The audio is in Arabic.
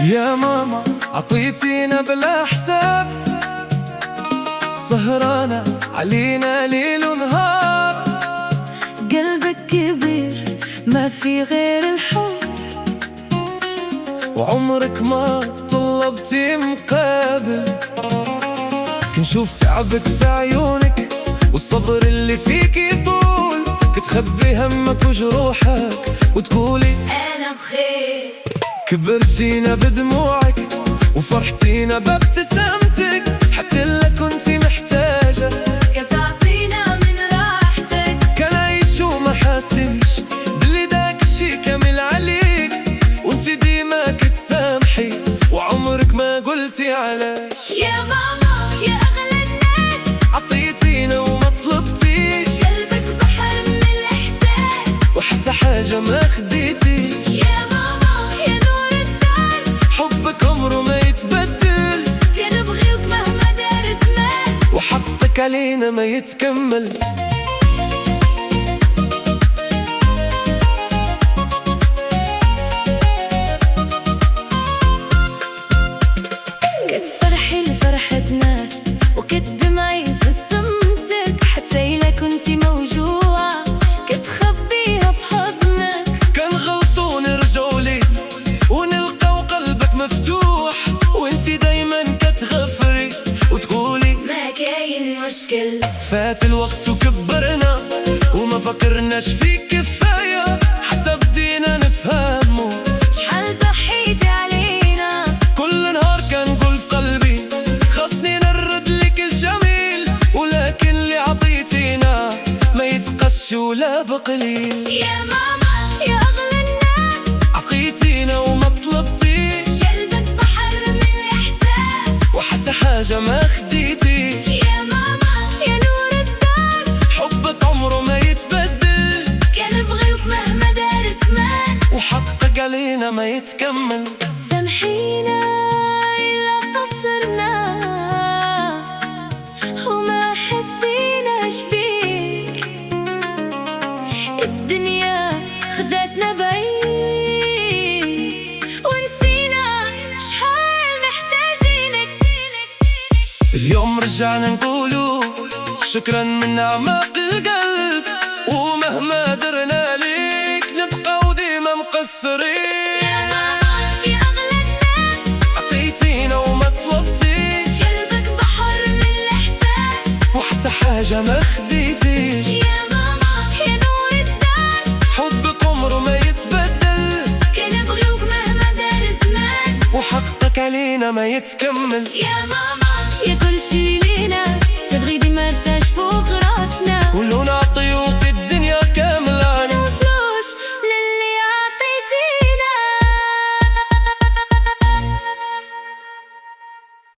يا ماما عطيتينا بلا حساب، سهرانة علينا ليل ونهار. قلبك كبير ما في غير الحب، وعمرك ما طلبتي مقابل. كنشوف تعبك في عيونك والصبر اللي فيك يطول، كتخبي همك وجروحك وتقولي أنا بخير. كبرتينا بدموعك وفرحتينا بابتسامتك، حتى اللي كنتي محتاجة كتعطينا من راحتك. كان عايش وما حاسش باللي داك الشي كامل عليك، وانتي ديما كتسامحي وعمرك ما قلتي علاش. يا ماما يا أغلى الناس، عطيتينا وما طلبتيش، قلبك بحر من الإحساس وحتى حاجة ما خديتيش. يا ماما يا نور الدار، حبك عمره ما يتبدل، كنبغيوك مهما دار زمان، وحقك علينا ما يتكمل. كتفرحي لفرحتنا وكتدمعي في صمتك، حتى إلا كنتي موجوعة كتخبيها في حضنك. كان غلطوا نرجعوا ليه ونلقاو قلبك مفتوح، وانتي دايما كتغفري وتقولي ما كاين مشكل. فات الوقت وكبرنا وما فكرناش فيك كفاية، حتى بدينا نفهمو شحال ضحيتي علينا. كل نهار كنقول في قلبي خاصني نرد لك الجميل، ولكن اللي عطيتينا ما يتقش ولا بقليل. يا ماما يا أغلى الناس، عطيتينا وما طلبتيش، قلبك بحر من الإحساس وحتى حاجة ما خديتيش. يا ماما يا نور الدار، حبك عمره ما يتبدل، كنبغيوك مهما دار زمان، وحقك علينا ما يتكمل. سامحينا إلا قصرنا وما حسيناش بيك. الدنيا خدتنا بعيد ونسينا شحال محتاجينك. اليوم رجعنا نقولوا شكرا من أعماق القلب، ومهما درنا ليك نبقاو ديما مقصرين. يا ماما يا أغلى الناس، عطيتينا وما طلبتيش، قلبك بحر من الإحساس وحتى حاجة ما خديتيش. يا ماما يا نور الدار، حبك عمره ما يتبدل، كنبغيوك مهما دار زمان، وحقك علينا ما يتكمل. يا ماما يا كل شي لينا، تبغي ديما تاج فوق راسنا، ولو